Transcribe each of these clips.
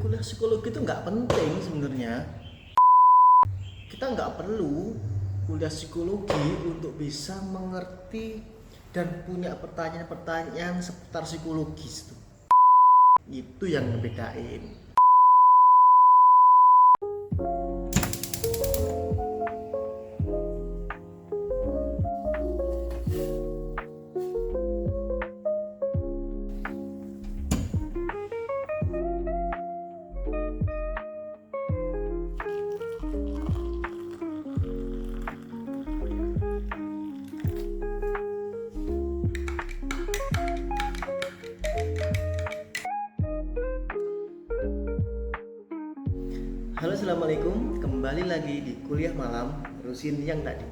kuliah psikologi itu nggak penting sebenarnya. Kita nggak perlu kuliah psikologi untuk bisa mengerti dan punya pertanyaan-pertanyaan seputar psikologis tuh. Itu yang ngebedain. Halo, assalamualaikum. Kembali lagi di kuliah malam Rusin yang tadi.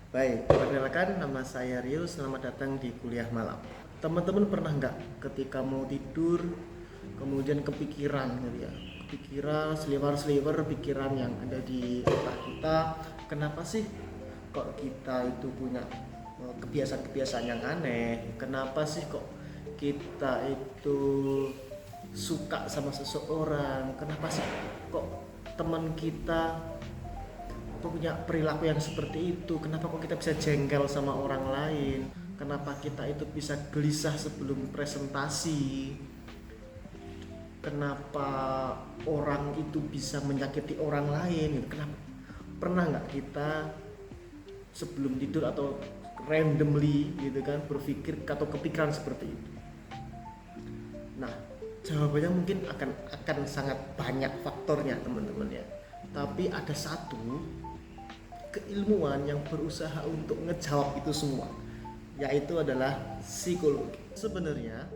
Baik, perkenalkan nama saya Rio. Selamat datang di kuliah malam. Teman-teman pernah nggak ketika mau tidur kemudian kepikiran gitu ya? Kepikiran seliwer-seliwer pikiran yang ada di otak kita. Kenapa sih kok kita itu punya kebiasaan-kebiasaan yang aneh? Kenapa sih kok kita itu suka sama seseorang? Kenapa sih kok teman kita punya perilaku yang seperti itu? Kenapa kok kita bisa jengkel sama orang lain? Kenapa kita itu bisa gelisah sebelum presentasi? Kenapa orang itu bisa menyakiti orang lain? Kenapa? Pernah nggak kita sebelum tidur atau randomly gitu kan berpikir atau kepikiran seperti itu? Nah, jawabannya mungkin akan sangat banyak faktornya teman-teman ya. Tapi ada satu keilmuan yang berusaha untuk ngejawab itu semua, yaitu adalah psikologi. Sebenarnya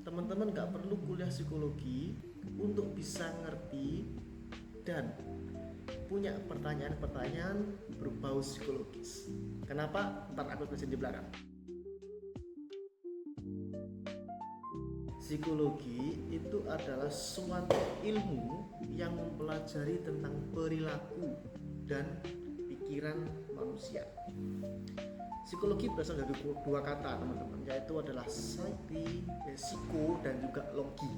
teman-teman gak perlu kuliah psikologi untuk bisa ngerti dan punya pertanyaan-pertanyaan berbau psikologis. Kenapa? Ntar aku tulisin di belakang. Psikologi itu adalah suatu ilmu yang mempelajari tentang perilaku dan pikiran manusia. Psikologi berasal dari dua kata teman-teman, yaitu adalah psiko dan juga logi.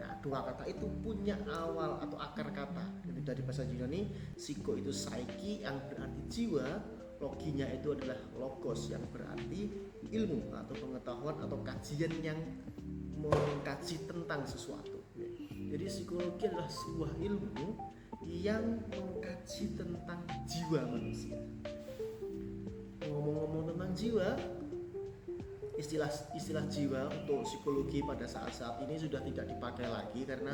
Nah, dua kata itu punya awal atau akar kata. Jadi dari bahasa Yunani, psiko itu psyche yang berarti jiwa, loginya itu adalah logos yang berarti ilmu atau pengetahuan atau kajian yang mengkaji tentang sesuatu. Jadi psikologi adalah sebuah ilmu yang mengkaji tentang jiwa manusia. Ngomong-ngomong tentang jiwa, istilah jiwa untuk psikologi pada saat-saat ini sudah tidak dipakai lagi karena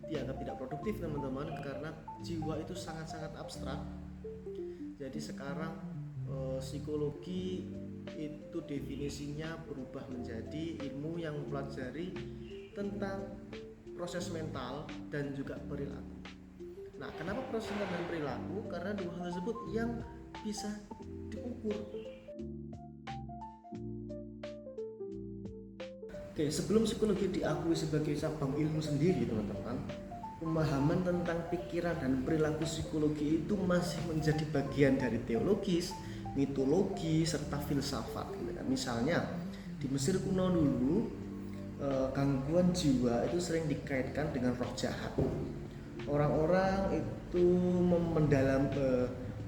dianggap tidak produktif teman-teman, karena jiwa itu sangat-sangat abstrak. Jadi sekarang psikologi itu definisinya berubah menjadi ilmu yang mempelajari tentang proses mental dan juga perilaku. Nah, kenapa proses mental dan perilaku? Karena dua hal tersebut yang bisa diukur. Oke, sebelum psikologi diakui sebagai cabang ilmu sendiri teman-teman, pemahaman tentang pikiran dan perilaku psikologi itu masih menjadi bagian dari teologis, mitologi, serta filsafat. Misalnya di Mesir kuno dulu, gangguan jiwa itu sering dikaitkan dengan roh jahat. Orang-orang itu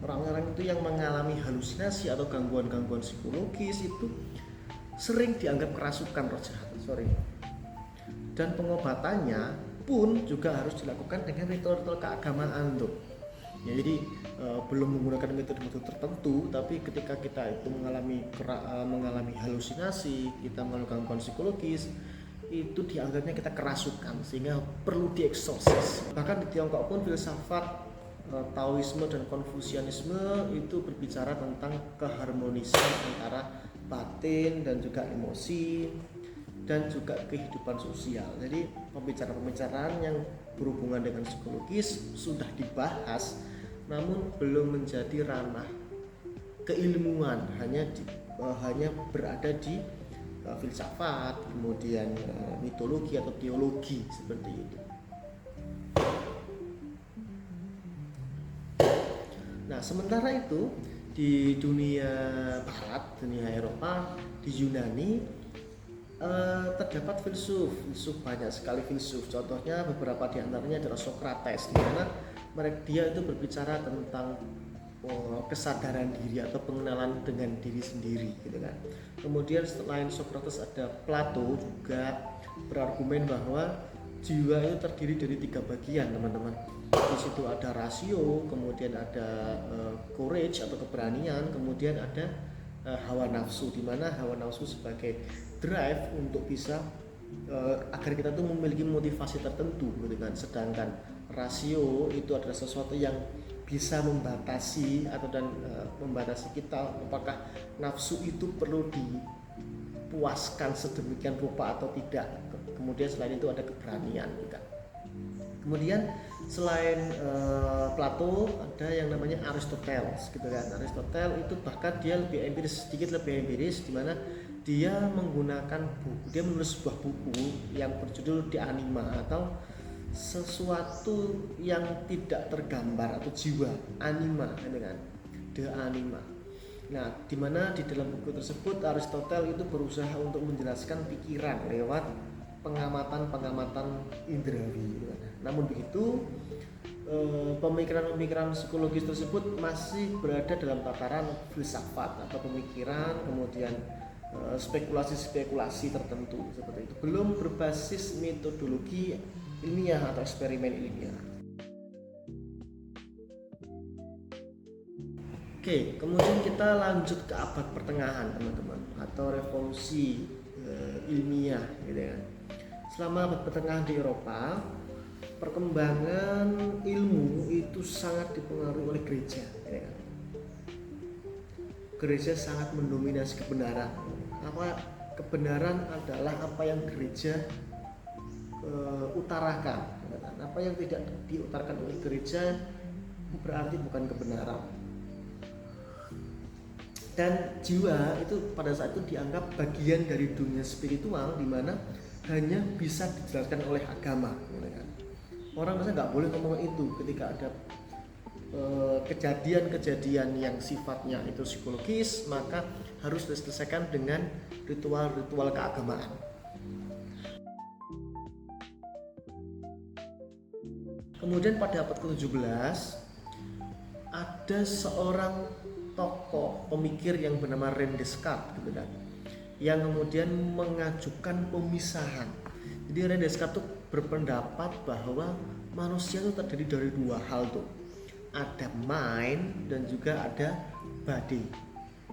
orang-orang itu yang mengalami halusinasi atau gangguan-gangguan psikologis itu sering dianggap kerasukan roh jahat. Dan pengobatannya pun juga harus dilakukan dengan ritual-ritual keagamaan tuh. Ya, jadi belum menggunakan metode-metode tertentu, tapi ketika kita itu mengalami halusinasi, kita melakukan gangguan psikologis, itu dianggapnya kita kerasukan sehingga perlu dieksorsis. Bahkan di Tiongkok pun filsafat Taoisme dan Konfusianisme itu berbicara tentang keharmonisan antara batin dan juga emosi dan juga kehidupan sosial. Jadi pembicaraan-pembicaraan yang berhubungan dengan psikologis sudah dibahas, namun belum menjadi ranah keilmuan, hanya berada di filsafat, kemudian mitologi atau teologi seperti itu. Nah, sementara itu di dunia barat, dunia Eropa, di Yunani terdapat filsuf banyak sekali filsuf. Contohnya beberapa di antaranya adalah Socrates, di mana dia itu berbicara tentang kesadaran diri atau pengenalan dengan diri sendiri gitu kan. Kemudian selain Socrates ada Plato juga berargumen bahwa jiwa itu terdiri dari 3 bagian teman-teman. Di situ ada rasio, kemudian ada courage atau keberanian, kemudian ada hawa nafsu, di mana hawa nafsu sebagai drive untuk bisa agar kita tuh memiliki motivasi tertentu gitu kan. Sedangkan rasio itu adalah sesuatu yang bisa membatasi membatasi kita apakah nafsu itu perlu dipuaskan sedemikian rupa atau tidak. Kemudian selain itu ada keberanian juga. Kemudian selain Plato ada yang namanya Aristoteles gitu kan. Aristoteles itu bahkan dia sedikit lebih empiris, di mana dia menulis sebuah buku yang berjudul De Anima, atau sesuatu yang tidak tergambar atau jiwa, anima gitu kan. De Anima. Nah, di mana di dalam buku tersebut Aristoteles itu berusaha untuk menjelaskan pikiran lewat pengamatan indrawi gitu kan. Namun begitu, pemikiran psikologis tersebut masih berada dalam tataran filsafat atau pemikiran, kemudian spekulasi tertentu seperti itu, belum berbasis metodologi ilmiah atau eksperimen ilmiah. Oke, kemudian kita lanjut ke abad pertengahan teman-teman, atau revolusi ilmiah gitu ya. Selama abad pertengahan di Eropa, perkembangan ilmu itu sangat dipengaruhi oleh gereja ya. Gereja sangat mendominasi kebenaran. Kebenaran adalah apa yang gereja utarakan. Apa yang tidak diutarakan oleh gereja berarti bukan kebenaran. Dan jiwa itu pada saat itu dianggap bagian dari dunia spiritual, di mana hanya bisa dijelaskan oleh agama. Orang biasanya nggak boleh ngomong itu ketika ada kejadian-kejadian yang sifatnya itu psikologis, maka harus diselesaikan dengan ritual-ritual keagamaan. Kemudian pada abad ke-17 ada seorang tokoh pemikir yang bernama René Descartes gitu kan, yang kemudian mengajukan pemisahan. Jadi René Descartes tuh berpendapat bahwa manusia itu terdiri dari 2 hal tuh. Ada mind dan juga ada body,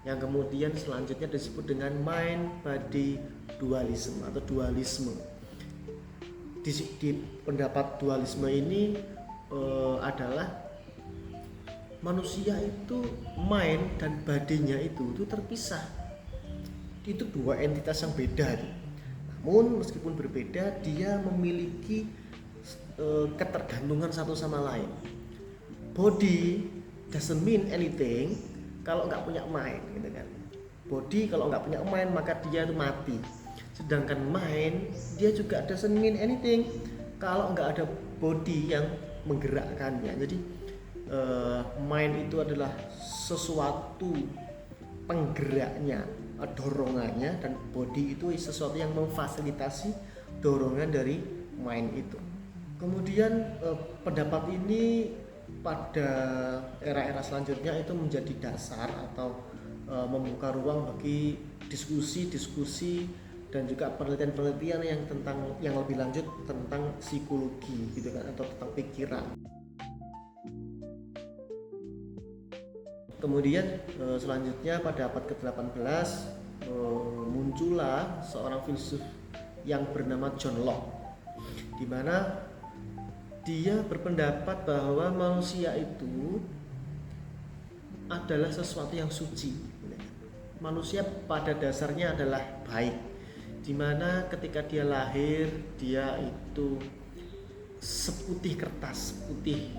yang kemudian selanjutnya disebut dengan mind body dualism atau dualisme. Di pendapat dualisme ini adalah manusia itu mind dan badinya itu terpisah. Itu 2 entitas yang beda. Namun meskipun berbeda, dia memiliki ketergantungan satu sama lain. Body doesn't mean anything kalau nggak punya mind gitu kan. Body kalau nggak punya mind maka dia itu mati. Sedangkan mind dia juga doesn't mean anything kalau nggak ada body yang menggerakkannya. Jadi mind itu adalah sesuatu penggeraknya, dorongannya, dan body itu sesuatu yang memfasilitasi dorongan dari mind itu. Kemudian pendapat ini pada era-era selanjutnya itu menjadi dasar atau membuka ruang bagi diskusi dan juga penelitian-penelitian yang lebih lanjut tentang psikologi gitu kan, atau tentang pikiran. Kemudian selanjutnya pada abad ke-18 muncullah seorang filsuf yang bernama John Locke, di mana dia berpendapat bahwa manusia itu adalah sesuatu yang suci. Manusia pada dasarnya adalah baik, di mana ketika dia lahir dia itu seputih kertas, putih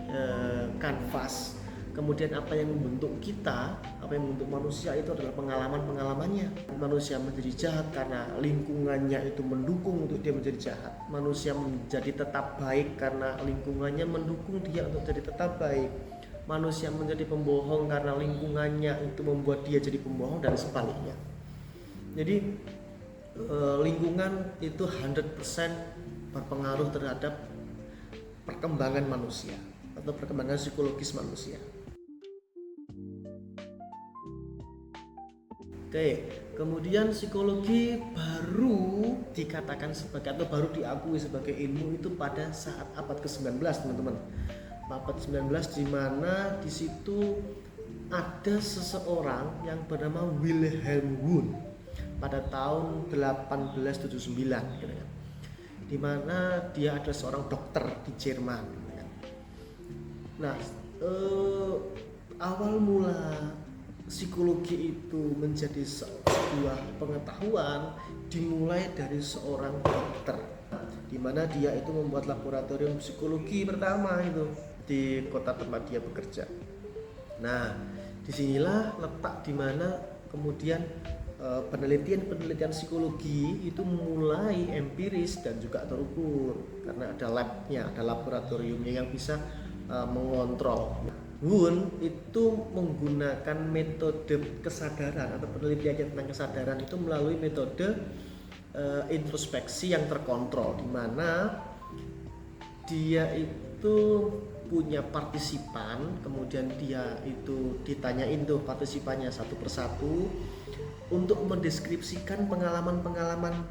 kanvas. Kemudian apa yang membentuk kita, apa yang membentuk manusia itu adalah pengalaman-pengalamannya. Manusia menjadi jahat karena lingkungannya itu mendukung untuk dia menjadi jahat. Manusia menjadi tetap baik karena lingkungannya mendukung dia untuk jadi tetap baik. Manusia menjadi pembohong karena lingkungannya itu membuat dia jadi pembohong, dan sebaliknya. Jadi lingkungan itu 100% berpengaruh terhadap perkembangan manusia atau perkembangan psikologis manusia. Oke, kemudian psikologi baru dikatakan sebagai atau baru diakui sebagai ilmu itu pada saat abad ke-19, teman-teman. Abad 19 di mana di situ ada seseorang yang bernama Wilhelm Wundt pada tahun 1879 gitu kan. Di mana dia adalah seorang dokter di Jerman gitu kan. Nah, awal mula psikologi itu menjadi sebuah pengetahuan dimulai dari seorang dokter, di mana dia itu membuat laboratorium psikologi pertama itu di kota tempat dia bekerja. Nah, disinilah letak di mana kemudian penelitian psikologi itu mulai empiris dan juga terukur karena ada labnya, ada laboratoriumnya yang bisa mengontrol. Wundt itu menggunakan metode kesadaran atau penelitian tentang kesadaran itu melalui metode introspeksi yang terkontrol, di mana dia itu punya partisipan, kemudian dia itu ditanyain tuh partisipannya satu persatu untuk mendeskripsikan pengalaman-pengalaman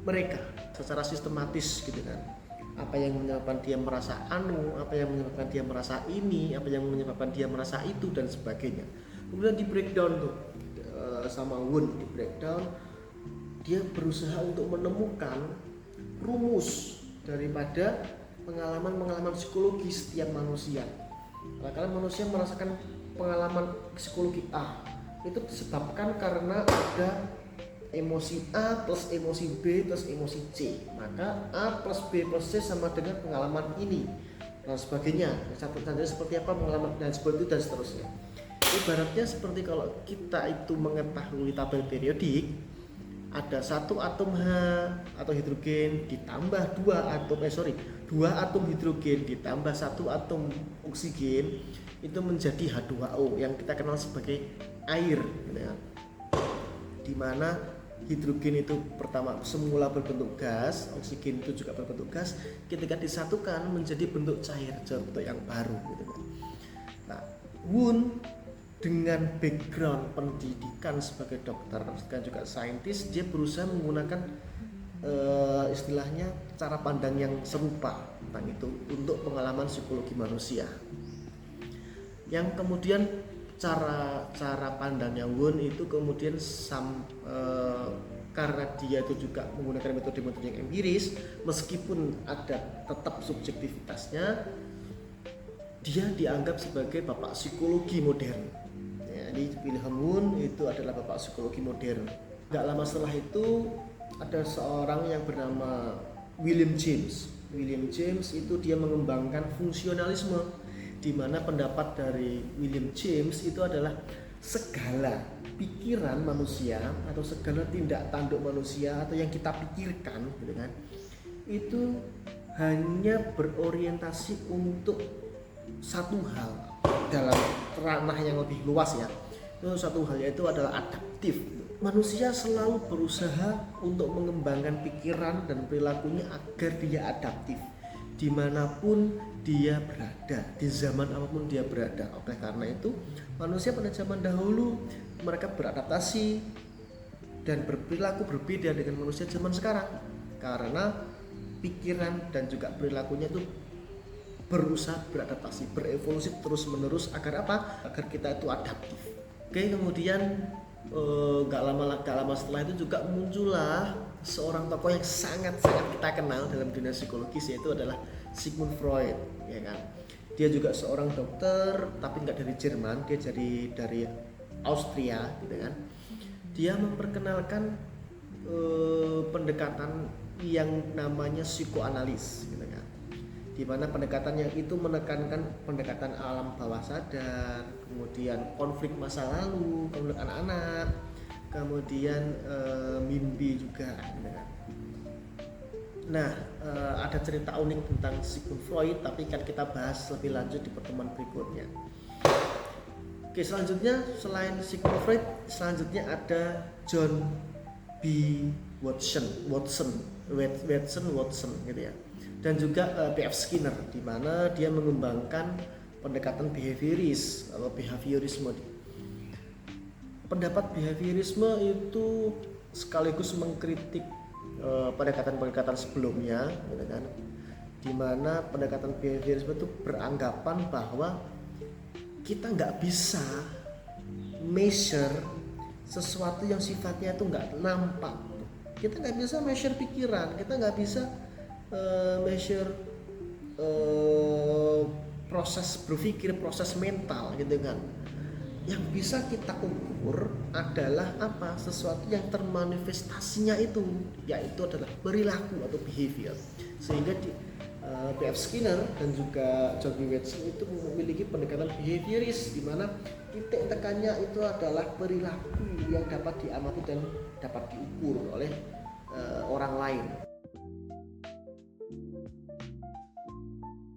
mereka secara sistematis gitu kan. Apa yang menyebabkan dia merasa apa yang menyebabkan dia merasa ini, apa yang menyebabkan dia merasa itu dan sebagainya. Kemudian di breakdown tuh sama Wundt, di breakdown dia berusaha untuk menemukan rumus daripada pengalaman psikologis setiap manusia. Kadang-kadang manusia merasakan pengalaman psikologi A itu disebabkan karena ada emosi A plus emosi B plus emosi C, maka A plus B plus C sama dengan pengalaman ini dan sebagainya. Contohnya seperti apa pengalaman dan seperti itu dan seterusnya. Ibaratnya seperti kalau kita itu mengetahui tabel periodik, ada satu atom H atau hidrogen ditambah dua atom hidrogen ditambah satu atom oksigen itu menjadi H2O yang kita kenal sebagai air, ya. Dimana hidrogen itu pertama semula berbentuk gas, oksigen itu juga berbentuk gas, ketika disatukan menjadi bentuk cair, bentuk yang baru gitu kan. Nah, Wundt dengan background pendidikan sebagai dokter dan juga saintis, dia berusaha menggunakan istilahnya cara pandang yang serupa tentang itu untuk pengalaman psikologi manusia. Yang kemudian cara pandangnya Wundt itu kemudian karena dia itu juga menggunakan metode-metode yang empiris, meskipun ada tetap subjektivitasnya, dia dianggap sebagai bapak psikologi modern. Jadi Wilhelm Wundt itu adalah bapak psikologi modern. Gak lama setelah itu ada seorang yang bernama William James. William James itu dia mengembangkan fungsionalisme, di mana pendapat dari William James itu adalah segala pikiran manusia atau segala tindak tanduk manusia atau yang kita pikirkan gitu kan, itu hanya berorientasi untuk satu hal dalam ranah yang lebih luas ya. Itu satu hal, yaitu adalah adaptif. Manusia selalu berusaha untuk mengembangkan pikiran dan perilakunya agar dia adaptif dimanapun dia berada, di zaman apapun dia berada. Oleh karena itu, manusia pada zaman dahulu mereka beradaptasi dan berperilaku berbeda dengan manusia zaman sekarang, karena pikiran dan juga perilakunya itu berusaha beradaptasi, berevolusi terus menerus agar apa? Agar kita itu adaptif. Oke, kemudian gak lama setelah itu juga muncullah seorang tokoh yang sangat kita kenal dalam dunia psikologis, yaitu adalah Sigmund Freud, ya kan. Dia juga seorang dokter tapi nggak dari Jerman, dia dari Austria gitu kan. Dia memperkenalkan pendekatan yang namanya psikoanalis gitu kan, di mana pendekatannya itu menekankan pendekatan alam bawah sadar, kemudian konflik masa lalu, konflik anak-anak, kemudian mimpi juga gitu kan. Nah, ada cerita unik tentang Sigmund Freud, tapi kan kita bahas lebih lanjut di pertemuan berikutnya. Oke, selanjutnya selain Sigmund Freud, selanjutnya ada John B. Watson gitu ya. Dan juga P.F. Skinner, di mana dia mengembangkan pendekatan behaviorisme. Pendapat behaviorisme itu sekaligus mengkritik pendekatan-pendekatan sebelumnya, gitu kan. Di mana pendekatan behaviorisme itu beranggapan bahwa kita nggak bisa measure sesuatu yang sifatnya itu nggak nampak. Kita nggak bisa measure pikiran, kita nggak bisa measure proses berpikir, proses mental gitu kan. Yang bisa kita ukur adalah apa? Sesuatu yang termanifestasinya itu, yaitu adalah perilaku atau behavior. Sehingga P.F. Skinner dan juga John B. Watson itu memiliki pendekatan behavioris, di mana titik tekannya itu adalah perilaku yang dapat diamati dan dapat diukur oleh orang lain.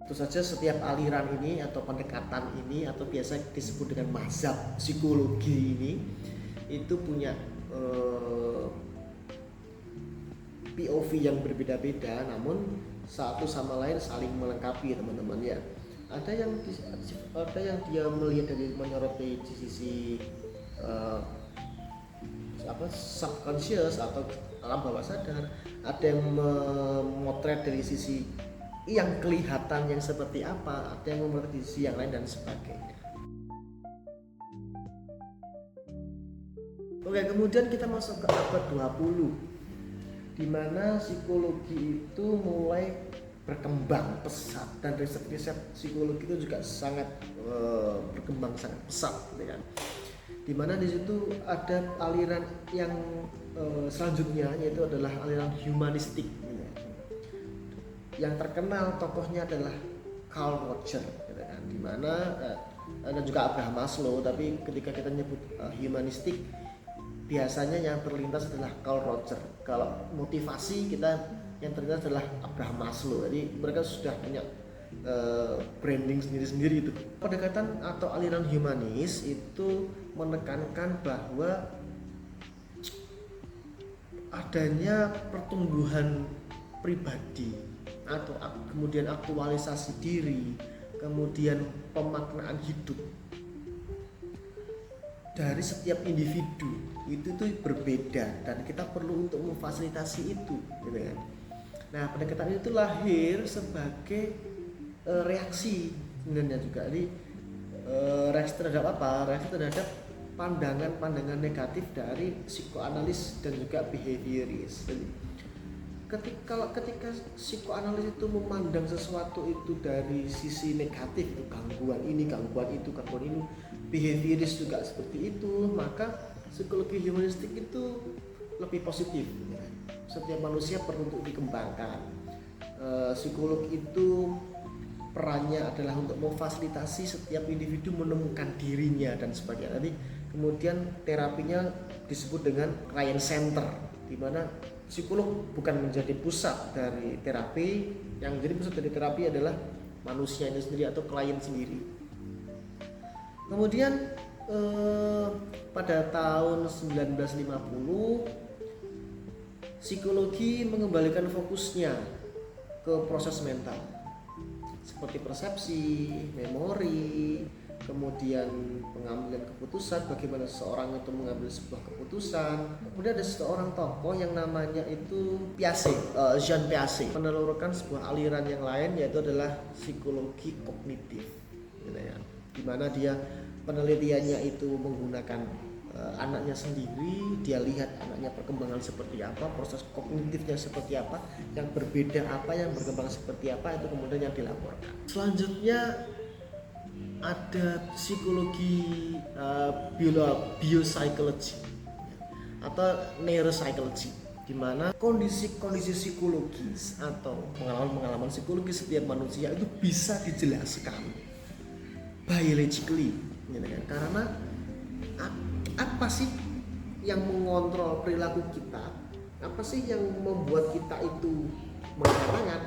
Tentu saja setiap aliran ini atau pendekatan ini atau biasa disebut dengan mazhab psikologi ini itu punya POV yang berbeda-beda, namun satu sama lain saling melengkapi teman-teman ya. Ada yang dia melihat dari menyorot dari sisi subconscious atau alam bawah sadar, ada yang memotret dari sisi yang kelihatan yang seperti apa, ada yang memotret dari sisi yang lain dan sebagainya. Oke, kemudian kita masuk ke abad 20, di mana psikologi itu mulai berkembang pesat dan riset-riset psikologi itu juga sangat berkembang sangat pesat, gitu kan. Dimana di situ ada aliran yang selanjutnya, yaitu adalah aliran humanistik. Yang terkenal tokohnya adalah Carl Rogers, gitu kan. Dimana dan juga Abraham Maslow, tapi ketika kita nyebut humanistik biasanya yang terlintas adalah Carl Rogers. Kalau motivasi kita yang terlintas adalah Abraham Maslow. Jadi mereka sudah punya branding sendiri-sendiri itu. Pendekatan atau aliran humanis itu menekankan bahwa adanya pertumbuhan pribadi atau kemudian aktualisasi diri, kemudian pemaknaan hidup dari setiap individu itu berbeda dan kita perlu untuk memfasilitasi itu, gitu kan. Nah, pendekatan itu lahir sebagai reaksi sebenarnya juga. Jadi reaksi terhadap apa? Reaksi terhadap pandangan-pandangan negatif dari psikoanalis dan juga behavioris. Jadi ketika psikoanalis itu memandang sesuatu itu dari sisi negatif, itu gangguan ini, gangguan itu, gangguan ini, behavioris juga seperti itu, maka psikologi humanistik itu lebih positif. Setiap manusia perlu untuk dikembangkan. Psikolog itu perannya adalah untuk memfasilitasi setiap individu menemukan dirinya dan sebagainya. Jadi kemudian terapinya disebut dengan client center, di mana psikolog bukan menjadi pusat dari terapi, yang menjadi pusat dari terapi adalah manusia itu sendiri atau klien sendiri. Kemudian pada tahun 1950 psikologi mengembalikan fokusnya ke proses mental seperti persepsi, memori, kemudian pengambilan keputusan, bagaimana seseorang itu mengambil sebuah keputusan. Kemudian ada seorang tokoh yang namanya itu Jean Piaget, menelurkan sebuah aliran yang lain, yaitu adalah psikologi kognitif, gitu ya. Dimana dia penelitiannya itu menggunakan anaknya sendiri, dia lihat anaknya perkembangan seperti apa, proses kognitifnya seperti apa, yang berbeda apa, yang berkembang seperti apa, itu kemudian yang dilaporkan. Selanjutnya ada psikologi biopsychology atau neuropsychology, di mana kondisi-kondisi psikologis atau pengalaman-pengalaman psikologis setiap manusia itu bisa dijelaskan biologically, gitu kan? Karena apa sih yang mengontrol perilaku kita? Apa sih yang membuat kita itu marah-marah?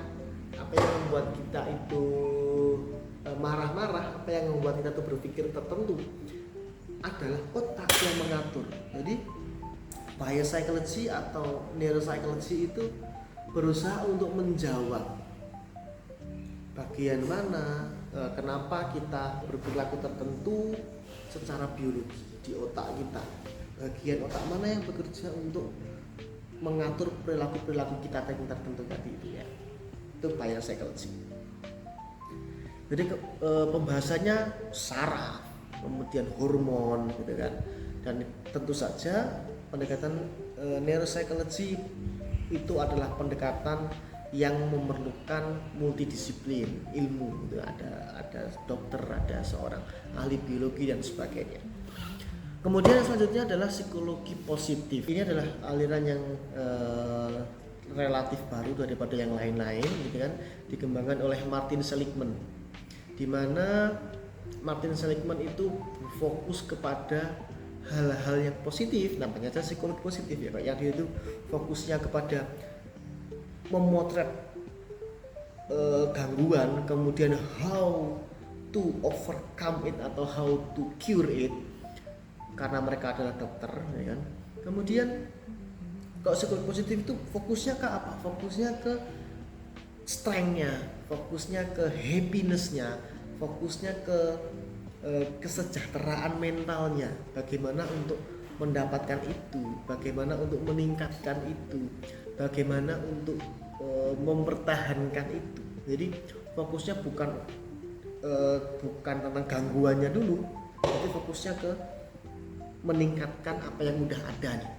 Apa yang membuat kita itu marah-marah? Apa yang membuat kita itu berpikir tertentu? Adalah otak yang mengatur. Jadi biopsychology atau neuropsychology itu berusaha untuk menjawab bagian mana kenapa kita berperilaku tertentu secara biologi di otak kita, bagian otak mana yang bekerja untuk mengatur perilaku kita yang tertentu tadi itu ya, itu biopsychology. Jadi pembahasannya saraf, kemudian hormon gitu kan, dan tentu saja pendekatan neuropsychology itu adalah pendekatan yang memerlukan multidisiplin ilmu gitu. Ada dokter, ada seorang ahli biologi dan sebagainya. Kemudian selanjutnya adalah psikologi positif. Ini adalah aliran yang relatif baru daripada yang lain-lain gitu kan, dikembangkan oleh Martin Seligman, di mana Martin Seligman itu fokus kepada hal-hal yang positif, namanya aja psikologi positif ya Pak. Yang dia itu fokusnya kepada memotret gangguan, kemudian how to overcome it atau how to cure it, karena mereka adalah dokter ya kan. Kemudian kalau psikologi positif itu fokusnya ke apa? Fokusnya ke strength-nya, fokusnya ke happiness-nya, fokusnya ke kesejahteraan mentalnya, bagaimana untuk mendapatkan itu, bagaimana untuk meningkatkan itu, bagaimana untuk mempertahankan itu. Jadi fokusnya bukan tentang gangguannya dulu, tapi fokusnya ke meningkatkan apa yang udah ada nih.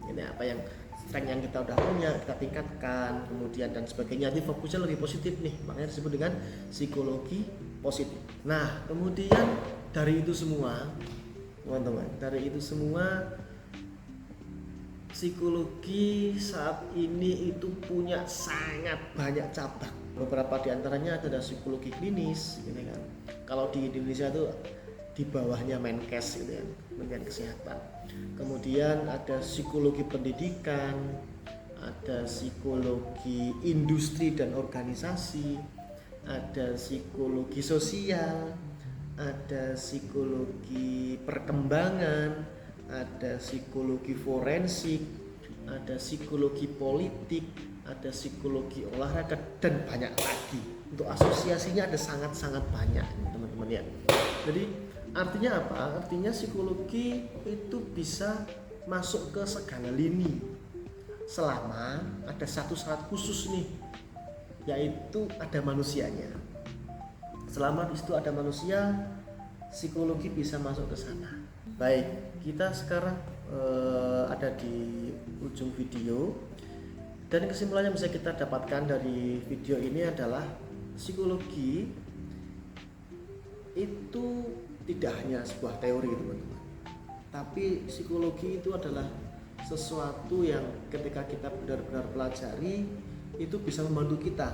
Ini apa yang strength yang kita udah punya kita tingkatkan, kemudian dan sebagainya. Jadi fokusnya lebih positif nih, makanya disebut dengan psikologi positif. Nah, kemudian dari itu semua, teman-teman, dari itu semua psikologi saat ini itu punya sangat banyak cabang. Beberapa diantaranya adalah psikologi klinis, gitu kan. Kalau di Indonesia itu di bawahnya Menkes, gitu kan, Kementerian Kesehatan. Kemudian ada psikologi pendidikan, ada psikologi industri dan organisasi, ada psikologi sosial, ada psikologi perkembangan, ada psikologi forensik, ada psikologi politik, ada psikologi olahraga, dan banyak lagi. Untuk asosiasinya ada sangat-sangat banyak teman-teman ya. Jadi artinya apa? Artinya psikologi itu bisa masuk ke segala lini selama ada satu syarat khusus nih, yaitu ada manusianya. Selama di situ ada manusia, psikologi bisa masuk ke sana. Baik, kita sekarang ada di ujung video, dan kesimpulan yang bisa kita dapatkan dari video ini adalah psikologi itu tidak hanya sebuah teori teman-teman, tapi psikologi itu adalah sesuatu yang ketika kita benar-benar pelajari itu bisa membantu kita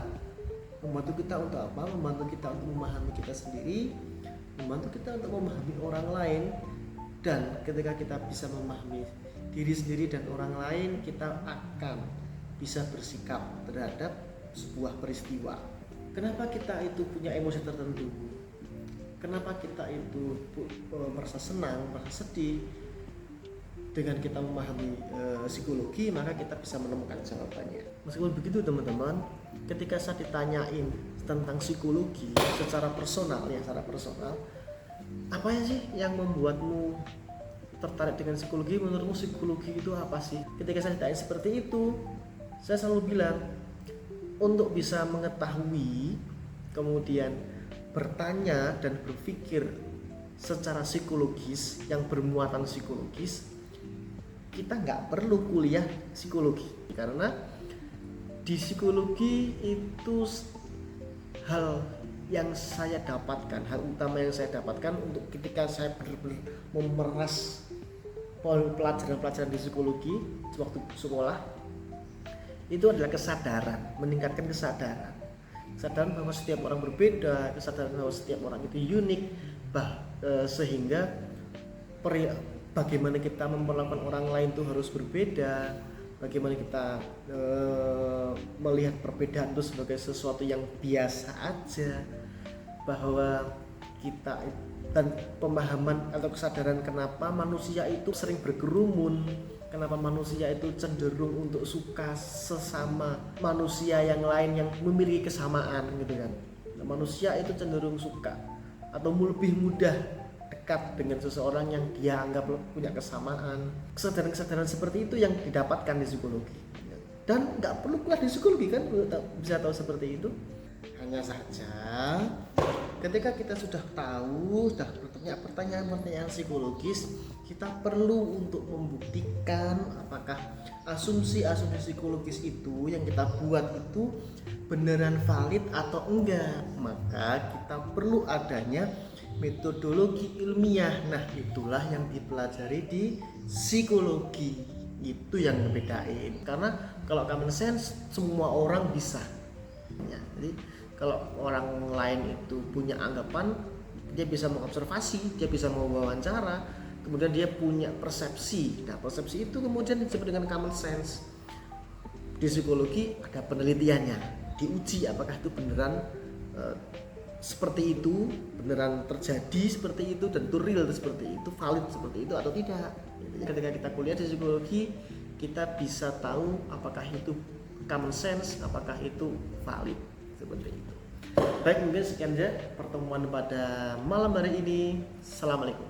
untuk apa? Membantu kita untuk memahami kita sendiri, membantu kita untuk memahami orang lain, dan ketika kita bisa memahami diri sendiri dan orang lain, kita akan bisa bersikap terhadap sebuah peristiwa. Kenapa kita itu punya emosi tertentu? Kenapa kita itu merasa senang, merasa sedih? Dengan kita memahami psikologi, maka kita bisa menemukan jawabannya. Meskipun begitu teman-teman, ketika saya ditanyain tentang psikologi secara personal, apa sih yang membuatmu tertarik dengan psikologi? Menurutmu psikologi itu apa sih? Ketika saya ditanya seperti itu, saya selalu bilang, untuk bisa mengetahui, kemudian bertanya dan berpikir secara psikologis yang bermuatan psikologis, kita nggak perlu kuliah psikologi, karena di psikologi itu hal yang saya dapatkan, hal utama yang saya dapatkan untuk ketika saya benar-benar memeras pelajaran-pelajaran di psikologi waktu sekolah, itu adalah kesadaran, meningkatkan kesadaran bahwa setiap orang berbeda, kesadaran bahwa setiap orang itu unik, sehingga bagaimana kita memperlakukan orang lain itu harus berbeda, bagaimana kita melihat perbedaan itu sebagai sesuatu yang biasa aja, bahwa kita dan pemahaman atau kesadaran kenapa manusia itu sering berkerumun, kenapa manusia itu cenderung untuk suka sesama manusia yang lain yang memiliki kesamaan gitu kan. Nah, manusia itu cenderung suka atau lebih mudah dekat dengan seseorang yang dia anggap punya kesamaan. Kesadaran-kesadaran seperti itu yang didapatkan di psikologi. Dan nggak perlu kuliah di psikologi kan bisa tahu seperti itu. Hanya saja ketika kita sudah tahu, sudah bertanya pertanyaan-pertanyaan psikologis, kita perlu untuk membuktikan apakah asumsi-asumsi psikologis itu yang kita buat itu beneran valid atau enggak. Maka kita perlu adanya metodologi ilmiah. Nah, itulah yang dipelajari di psikologi. Itu yang membedain. Karena kalau common sense semua orang bisa. Ya, jadi kalau orang lain itu punya anggapan, dia bisa mengobservasi, dia bisa mewawancara, kemudian dia punya persepsi. Nah, persepsi itu kemudian disebut dengan common sense. Di psikologi ada penelitiannya, diuji apakah itu beneran seperti itu, beneran terjadi seperti itu, dan itu real seperti itu, valid seperti itu atau tidak. Jadi ketika kita kuliah di psikologi, kita bisa tahu apakah itu common sense, apakah itu valid seperti itu. Baik, mungkin sekian saja pertemuan pada malam hari ini. Assalamualaikum.